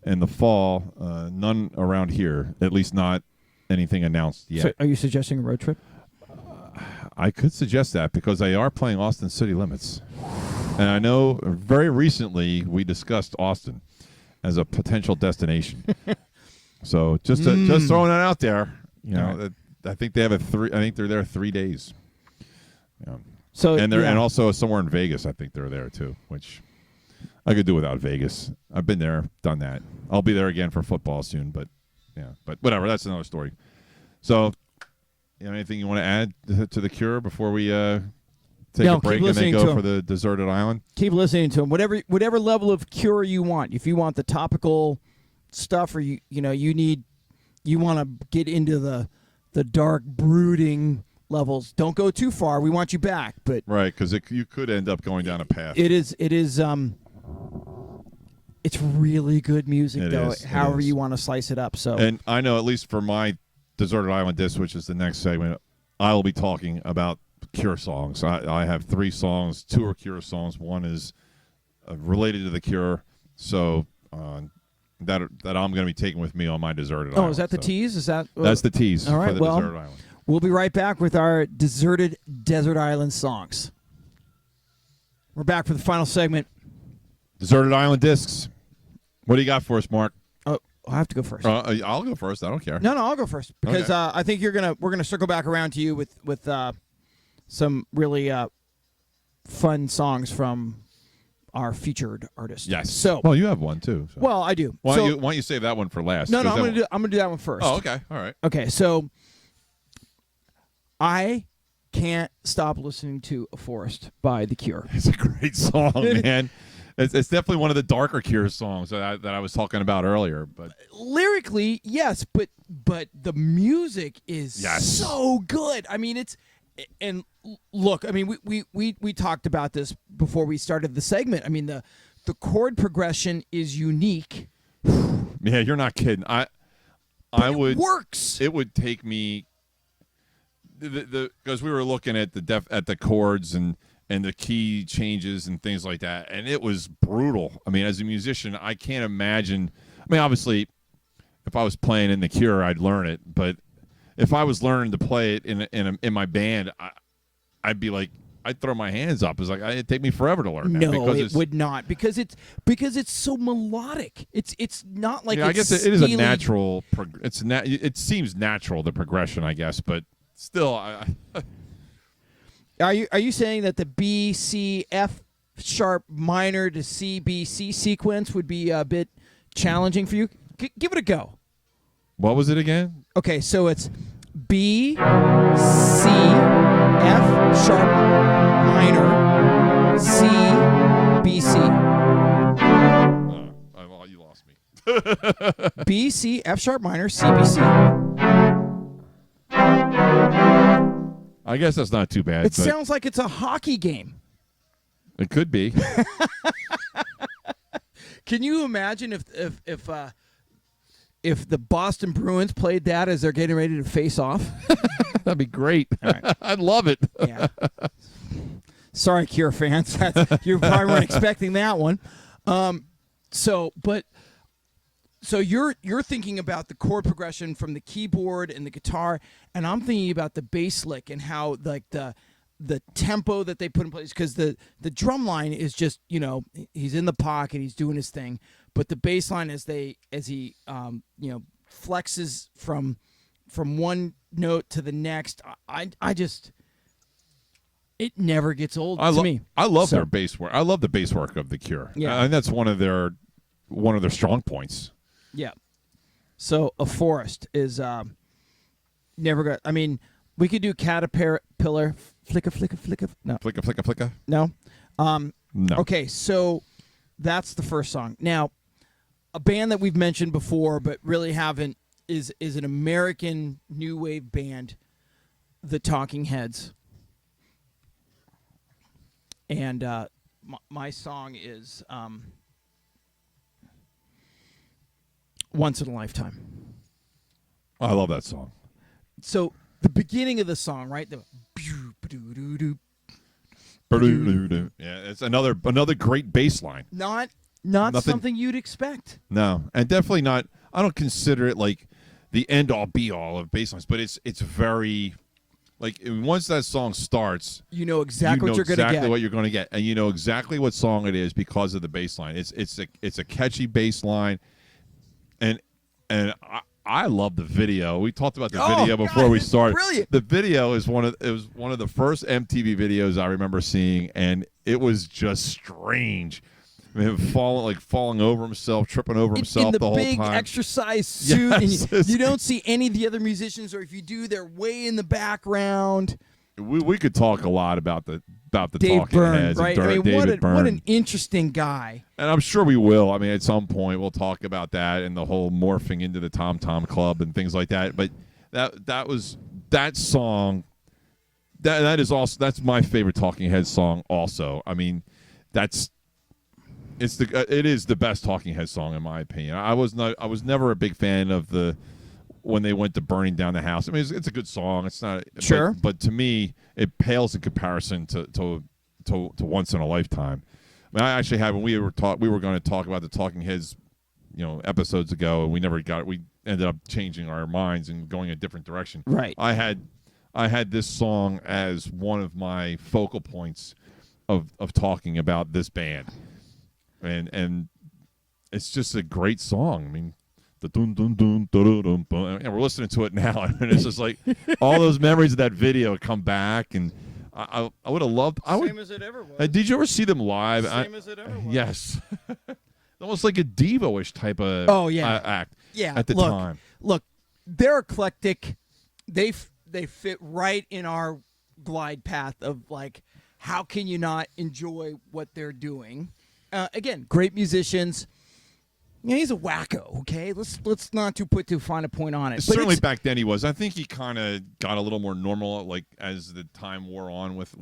and the fall. None around here, at least not anything announced yet. So are you suggesting a road trip? I could suggest that because they are playing Austin City Limits. And I know very recently we discussed Austin as a potential destination. So just throwing that out there, I think they have I think they're there 3 days. Yeah. So and also somewhere in Vegas, I think they're there too, which I could do without Vegas. I've been there, done that. I'll be there again for football soon, but whatever. That's another story. So, anything you want to add to the Cure before we take a break and then go for the deserted island? Keep listening to them. Whatever level of Cure you want. If you want the topical stuff, or you want to get into the dark brooding levels, don't go too far. We want you back, but right, because you could end up going down a path. It is. It's really good music, however you want to slice it up. So, and I know, at least for my deserted island disc, which is the next segment, I will be talking about Cure songs. I have 3 songs. 2 are Cure songs. 1 is related to the Cure. So that I'm going to be taking with me on my deserted island. Oh, is that the tease? Is that that's the tease? All right. For the deserted island. We'll be right back with our deserted desert island songs. We're back for the final segment. Deserted island discs. What do you got for us, Mark? Oh, I have to go first. I'll go first. I don't care. No, I'll go first because okay. I think we're gonna circle back around to you with some really fun songs from our featured artist. Yes. So, well, you have one too. So. Well, I do. Why don't you save that one for last? No, I'm gonna do that one first. Oh, okay. All right. Okay, so I can't stop listening to "A Forest" by The Cure. It's a great song, man. It's definitely one of the darker Cure songs that I was talking about earlier. But lyrically, yes, but the music is so good. I mean, and look, I mean, we talked about this before we started the segment. I mean, the chord progression is unique. Yeah, you're not kidding. It works. It would take me because we were looking at the chords and the key changes and things like that, and it was brutal. I mean, as a musician, I can't imagine. I mean, obviously, if I was playing in the Cure, I'd learn it, but if I was learning to play it in my band, I'd be like, I'd throw my hands up. It's like it'd take me forever to learn that. No, it would not, because it's so melodic. It's not like I guess it is a natural. It seems natural, the progression, I guess, but still, Are you saying that the B C F sharp minor to C B C sequence would be a bit challenging for you? Give it a go. What was it again? Okay, so it's B C F sharp minor C B C. You lost me. B C F sharp minor C B C. I guess that's not too bad. It sounds like it's a hockey game. It could be. Can you imagine if the Boston Bruins played that as they're getting ready to face off? That'd be great. Right. I'd love it. Yeah. Sorry, Cure fans. You probably weren't expecting that one. So you're thinking about the chord progression from the keyboard and the guitar, and I'm thinking about the bass lick and how like the tempo that they put in place, because the drum line is just, he's in the pocket, he's doing his thing, but the bass line as he flexes from one note to the next, I just, it never gets old to me. I love their bass work. I love the bass work of the Cure. Yeah. And that's one of their strong points. Yeah. So A Forest is never got. I mean, we could do Caterpillar, flicka, flicka, flicka. No. Flicka, flicka, flicka. No. No. Okay, so that's the first song. Now, a band that we've mentioned before but really haven't is an American new wave band, The Talking Heads. And my song is Once in a Lifetime. I love that song. So the beginning of the song, right? Yeah, it's another great bass line. Not something you'd expect. No, and definitely not. I don't consider it like the end all be all of bass lines, but it's very like once that song starts, you know exactly what you're going to get. Exactly what you're going to get, and you know exactly what song it is because of the bass line. It's a catchy bass line, and I love the video. We talked about the Oh, video before God, we it's started. brilliant. The video is one of the first MTV videos I remember seeing, and it was just strange. I mean, falling over himself, tripping over himself in the whole big time. exercise suit, Yes, and you don't see any of the other musicians, or if you do, they're way in the background. We could talk a lot about the Dave Talking Byrne, Heads, right? and I mean, David Byrne. what an interesting guy. And I'm sure we will. I mean, at some point we'll talk about that and the whole morphing into the Tom Tom Club and things like that. But that song. That's my favorite Talking Heads song. Also, I mean, it is the best Talking Heads song in my opinion. I was never a big fan of when they went to burning down the house. I mean, it's a good song. It's not sure, but to me, it pales in comparison to Once in a Lifetime. I mean, I actually had when we were going to talk about the Talking Heads, episodes ago, and we ended up changing our minds and going a different direction. Right. I had this song as one of my focal points of talking about this band, and it's just a great song. I mean, the dun dun dun dun dun dun, and we're listening to it now, and it's just like all those memories of that video come back, and I would have loved. Same as it ever was. Did you ever see them live? Same as it ever was. Yes, almost like a Devo-ish type of act. Yeah, at the time. Look, they're eclectic. They fit right in our glide path of like, how can you not enjoy what they're doing? Again, great musicians. He's a wacko. Okay, let's not put too fine a point on it. Certainly back then he was. I think he kind of got a little more normal, like as the time wore on. With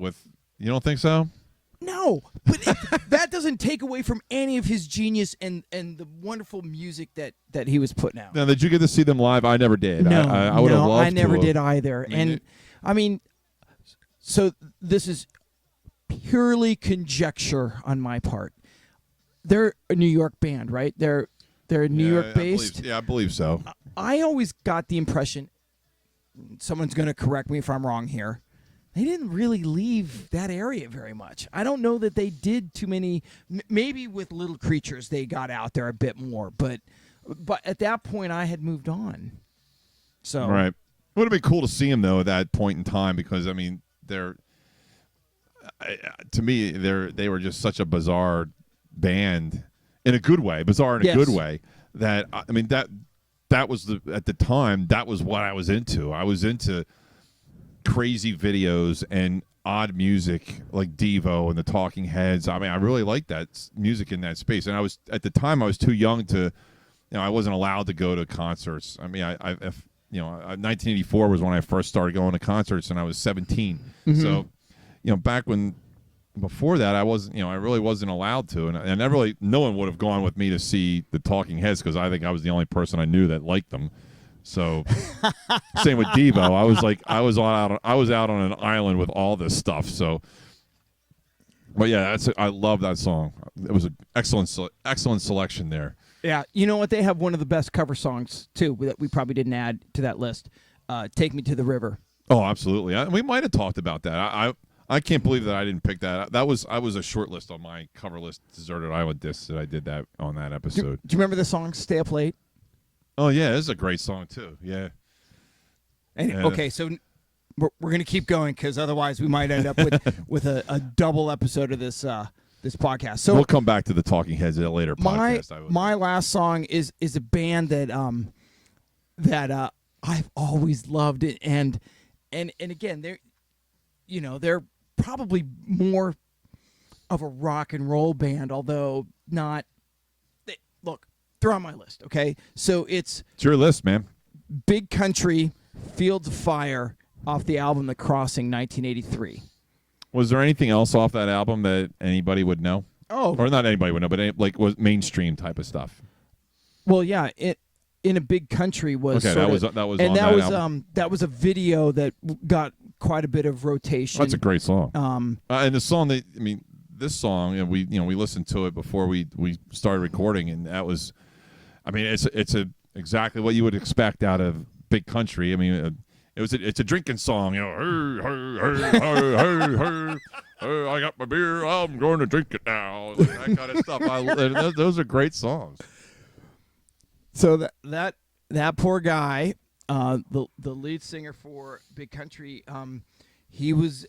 you don't think so? No, but that doesn't take away from any of his genius and the wonderful music that he was putting out. Now, did you get to see them live? I never did. No, I would have loved to. I never did either. I mean, So this is purely conjecture on my part. They're a New York band, right? They're New York based. I believe so. I always got the impression, someone's going to correct me if I'm wrong here, they didn't really leave that area very much. I don't know that they did too many. Maybe with Little Creatures they got out there a bit more, but at that point I had moved on. So right, it would have been cool to see them though at that point in time, because I mean to me they were just such a bizarre band in a good way, bizarre in a good way. That I mean that was at the time that was what I was into. I was into crazy videos and odd music like Devo and the Talking Heads. I mean, I really liked that music in that space. And I was at the time I was too young to, I wasn't allowed to go to concerts. I mean, 1984 was when I first started going to concerts, and I was 17. Mm-hmm. So, back when. Before that, I wasn't, I really wasn't allowed to, and no one would have gone with me to see the Talking Heads because I think I was the only person I knew that liked them. So, same with Devo. I was out on an island with all this stuff. So, but yeah, I love that song. It was an excellent selection there. Yeah, you know what? They have one of the best cover songs too that we probably didn't add to that list. "Take Me to the River." Oh, absolutely. We might have talked about that. I can't believe that I didn't pick that. I was a short list on my cover list, Deserted Island Discs, that I did that on that episode. Do you remember the song "Stay Up Late"? Oh yeah, this is a great song too. Yeah. Okay, so we're going to keep going because otherwise we might end up with a double episode of this podcast. So we'll come back to the Talking Heads at a later podcast. My last song is a band that I've always loved it, and again they're probably more of a rock and roll band, although not. Look, they're on my list, okay? So it's your list, man. Big Country, Fields of Fire, off the album The Crossing, 1983. Was there anything else off that album that anybody would know? Oh. Or not anybody would know, but was mainstream type of stuff? Well, yeah, In a Big Country was okay. That was a video that got quite a bit of rotation. That's a great song. And the song this song, we listened to it before we started recording, and that was, it's exactly what you would expect out of Big Country. I mean, it's a drinking song. Hey, I got my beer, I'm going to drink it now. That kind of stuff. Those are great songs. So that that poor guy, the lead singer for Big Country, he was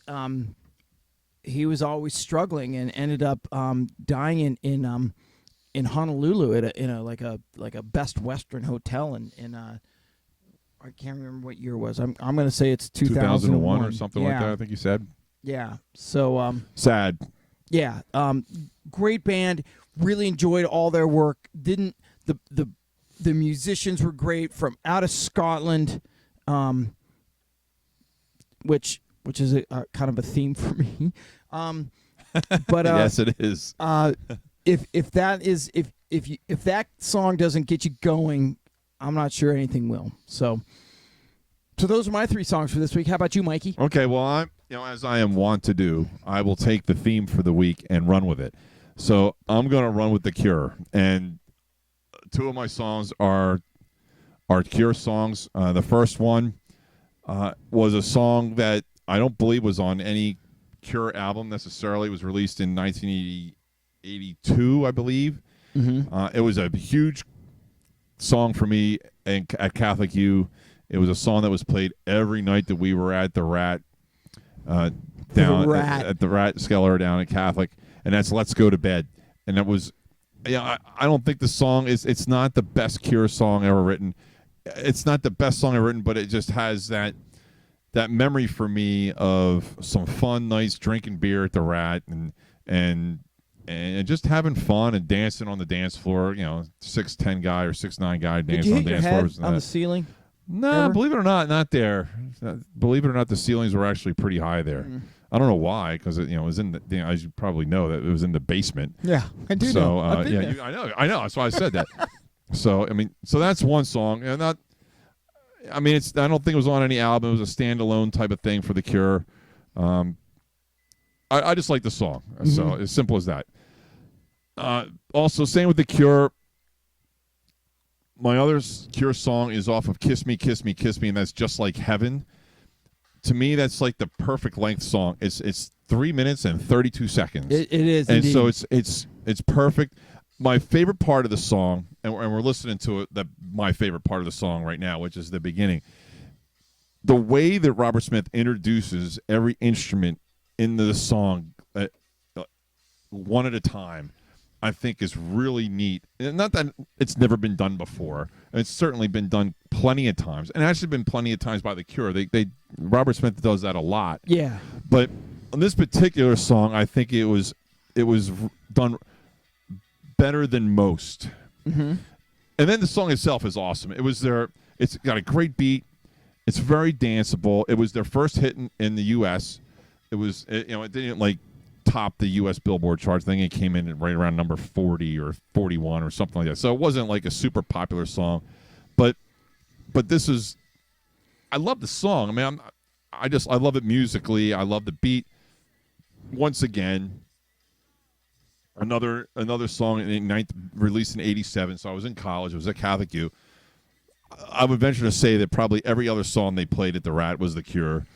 always struggling and ended up dying in Honolulu at like a Best Western hotel in I can't remember what year it was. I'm going to say it's 2001 or something like that. I think you said. Yeah. So sad. Yeah. Great band. Really enjoyed all their work. The musicians were great from out of Scotland, which is a kind of a theme for me. But yes, it is. If that song doesn't get you going, I'm not sure anything will. So those are my 3 songs for this week. How about you, Mikey? Okay, well, as I am wont to do, I will take the theme for the week and run with it. So I'm going to run with The Cure, and 2 of my songs are Cure songs. The first one was a song that I don't believe was on any Cure album necessarily. It was released in 1982, I believe. Mm-hmm. It was a huge song for me at Catholic U. It was a song that was played every night that we were at the Rat, down at the Rat Skeller down at Catholic, and that's "Let's Go to Bed." And it was, I don't think the song it's not the best Cure song ever written. It's not the best song ever written, but it just has that memory for me of some fun nights drinking beer at the Rat and just having fun and dancing on the dance floor. 6'10" guy or 6'9" guy dancing on the dance floor. Did you hit your head on the ceiling? No, believe it or not there. Believe it or not, the ceilings were actually pretty high there. Mm. I don't know why, because it was in the. As you probably know, that it was in the basement. Yeah, I do know. I've been there. I know. That's why I said that. So that's one song, and I don't think it was on any album. It was a standalone type of thing for The Cure. I just like the song, so as simple as that. Also, same with The Cure. My other Cure song is off of Kiss Me, Kiss Me, Kiss Me, and that's Just Like Heaven. To me, that's like the perfect length song. It's 3 minutes and 32 seconds. It is, and indeed. so it's perfect. My favorite part of the song, and we're listening to it. My favorite part of the song right now, which is the beginning. The way that Robert Smith introduces every instrument into the song, one at a time, I think is really neat. And not that it's never been done before. It's certainly been done plenty of times, and actually been plenty of times by The Cure. Robert Smith does that a lot. Yeah. But on this particular song, I think it was done better than most. Mm-hmm. And then the song itself is awesome. It's got a great beat. It's very danceable. It was their first hit in the U.S. It didn't top the U.S. Billboard charts. I think it came in right around number 40 or 41 or something like that. So it wasn't like a super popular song, but this is. I love the song. I love it musically. I love the beat. Once again, another song released in '87. So I was in college. It was at Catholic U. I would venture to say that probably every other song they played at the Rat was The Cure,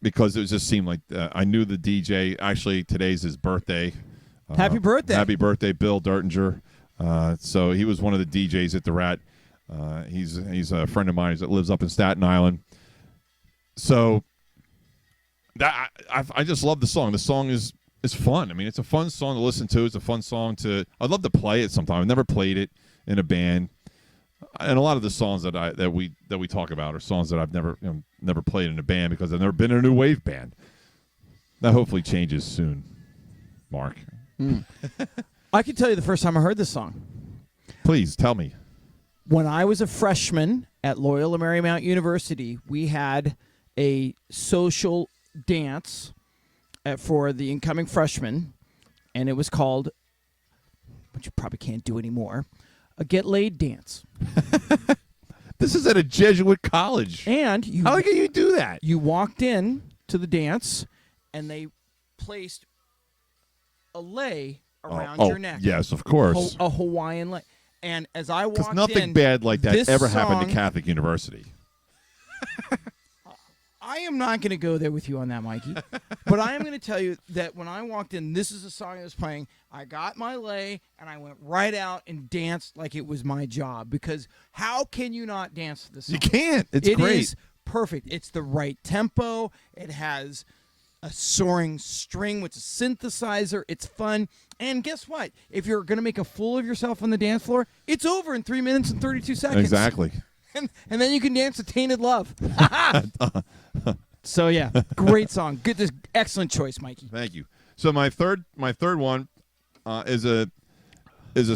because it just seemed like I knew the DJ. Actually, today's his birthday. Happy birthday. Happy birthday, Bill Dertinger. So he was one of the DJs at the Rat. He's a friend of mine that lives up in Staten Island. So that I just love the song. The song is fun. It's a fun song to listen to. It's a fun song I'd love to play it sometime. I've never played it in a band. And a lot of the songs that we talk about are songs that I've never played in a band, because I've never been in a new wave band. That hopefully changes soon, Mark. I can tell you the first time I heard this song. Please tell me. When I was a freshman at Loyola Marymount University, we had a social dance for the incoming freshmen, and it was called, which you probably can't do anymore, a Get Laid dance. This is at a Jesuit college. And how can you do that? You walked in to the dance, and they placed a lay around your neck. Yes, of course. A Hawaiian lay. And as I walked in, nothing bad like that ever happened to song, Catholic University. I am not going to go there with you on that, Mikey. But I am going to tell you that when I walked in, this is a song I was playing. I got my lei, and I went right out and danced like it was my job. Because how can you not dance to this song? You can't. It's great. It is perfect. It's the right tempo. It has a soaring string with a synthesizer. It's fun. And guess what? If you're going to make a fool of yourself on the dance floor, it's over in 3 minutes and 32 seconds. Exactly. And then you can dance to Tainted Love. So, yeah, great song. Good, this excellent choice, Mikey. Thank you. So my third one is a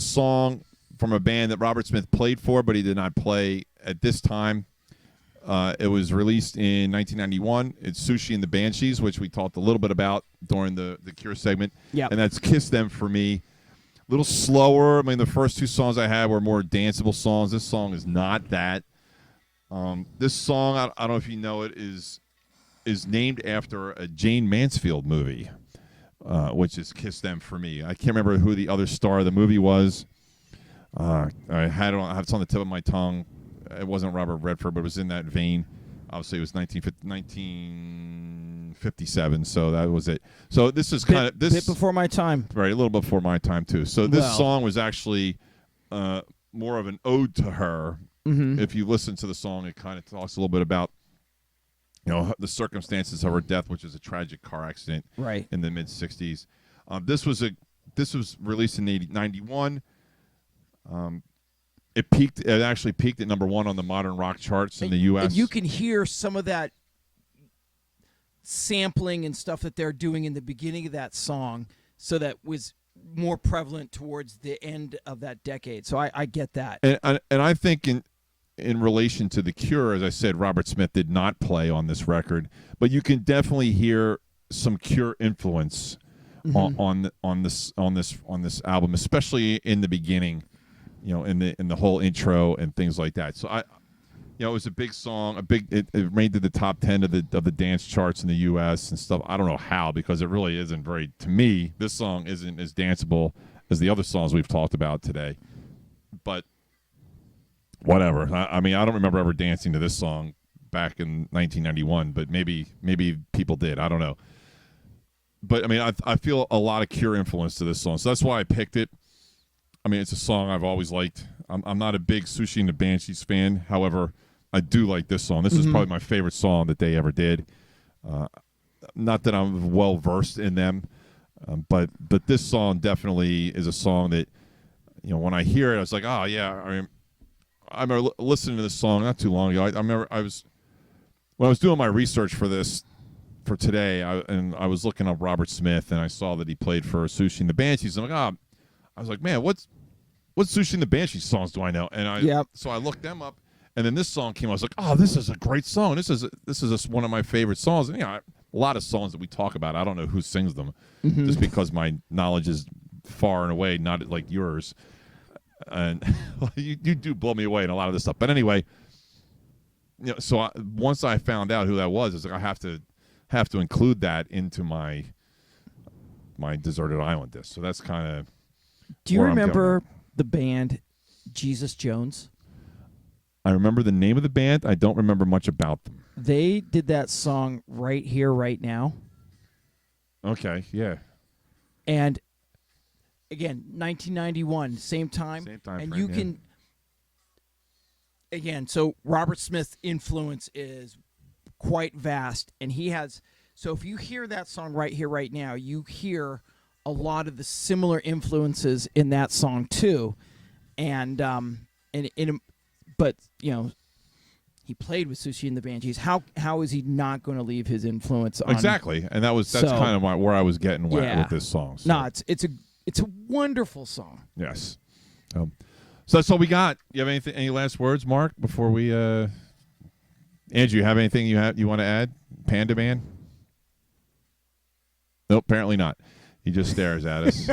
song from a band that Robert Smith played for, but he did not play at this time. It was released in 1991. It's Sushi and the Banshees, which we talked a little bit about during the Cure segment. Yep. And that's Kiss Them for me. A little slower. I mean, the first two songs I had were more danceable songs. This song is not that. This song, I don't know if you know it, is named after a Jane Mansfield movie, which is Kiss Them for me. I can't remember who the other star of the movie was. I have it on the tip of my tongue. It wasn't Robert Redford, but it was in that vein. Obviously, it was 1957, so that was it. So this is kind of this bit before my time, right? A little before my time too. So this song was actually more of an ode to her. Mm-hmm. If you listen to the song, it kind of talks a little bit about the circumstances of her death, which is a tragic car accident, right, in the mid '60s. This was released in 1991. It actually peaked at number 1 on the modern rock charts in the U.S. And you can hear some of that sampling and stuff that they're doing in the beginning of that song, so that was more prevalent towards the end of that decade. So I get that. And I think in relation to the Cure, as I said, Robert Smith did not play on this record, but you can definitely hear some Cure influence on this album, especially in the beginning. In the whole intro and things like that. So it was a big song. It made to the top 10 of the dance charts in the U.S. and stuff. I don't know how, because it really isn't very. To me, this song isn't as danceable as the other songs we've talked about today. But whatever. I mean, I don't remember ever dancing to this song back in 1991. But maybe people did. I don't know. But I mean, I feel a lot of Cure influence to this song, so that's why I picked it. I mean, it's a song I've always liked. I'm not a big Sushi and the Banshees fan. However, I do like this song. This is probably my favorite song that they ever did. Not that I'm well-versed in them, but this song definitely is a song that, when I hear it, I was like, oh, yeah. I remember listening to this song not too long ago. I remember when I was doing my research for this, for today, I was looking up Robert Smith, and I saw that he played for Sushi and the Banshees. I'm like, I was like, man, what Sushi and the Banshees songs do I know? And so I looked them up, and then this song came. I was like, oh, this is a great song. This is one of my favorite songs. And, a lot of songs that we talk about, I don't know who sings them, just because my knowledge is far and away not like yours. And you do blow me away in a lot of this stuff. But anyway, so once I found out who that was, it's like I have to include that into my Deserted Island disc. So that's kind of. Do you remember the band Jesus Jones? I remember the name of the band. I don't remember much about them. They did that song Right Here, Right Now. Okay, yeah. And, again, 1991, same time. Same time and frame, you can, again, so Robert Smith's influence is quite vast. And he has, so if you hear that song Right Here, Right Now, you hear a lot of the similar influences in that song too, but he played with Sushi and the Banshees. How is he not going to leave his influence on? Exactly, and that's kind of where I was getting with this song. So. No, it's a wonderful song. Yes. So that's all we got. You have any last words, Mark, before we? Andrew, you have anything you want to add? Panda Man? Nope, apparently not. He just stares at us.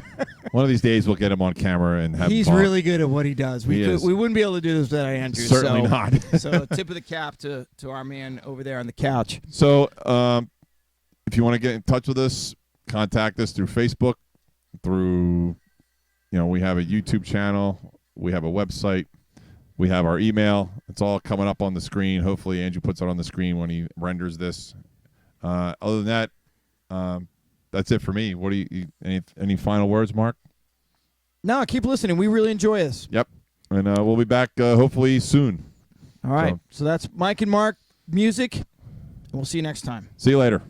One of these days, we'll get him on camera and have. He's him really good at what he does. We wouldn't be able to do this without Andrew. Certainly not. So tip of the cap to our man over there on the couch. So if you want to get in touch with us, contact us through Facebook, through we have a YouTube channel, we have a website, We have our email. It's all coming up on the screen. Hopefully, Andrew puts it on the screen when he renders this. Other than that, that's it for me. What do you any final words, Mark? No, keep listening. We really enjoy this. Yep. And we'll be back hopefully soon. All right. So that's Mike and Mark music. And we'll see you next time. See you later.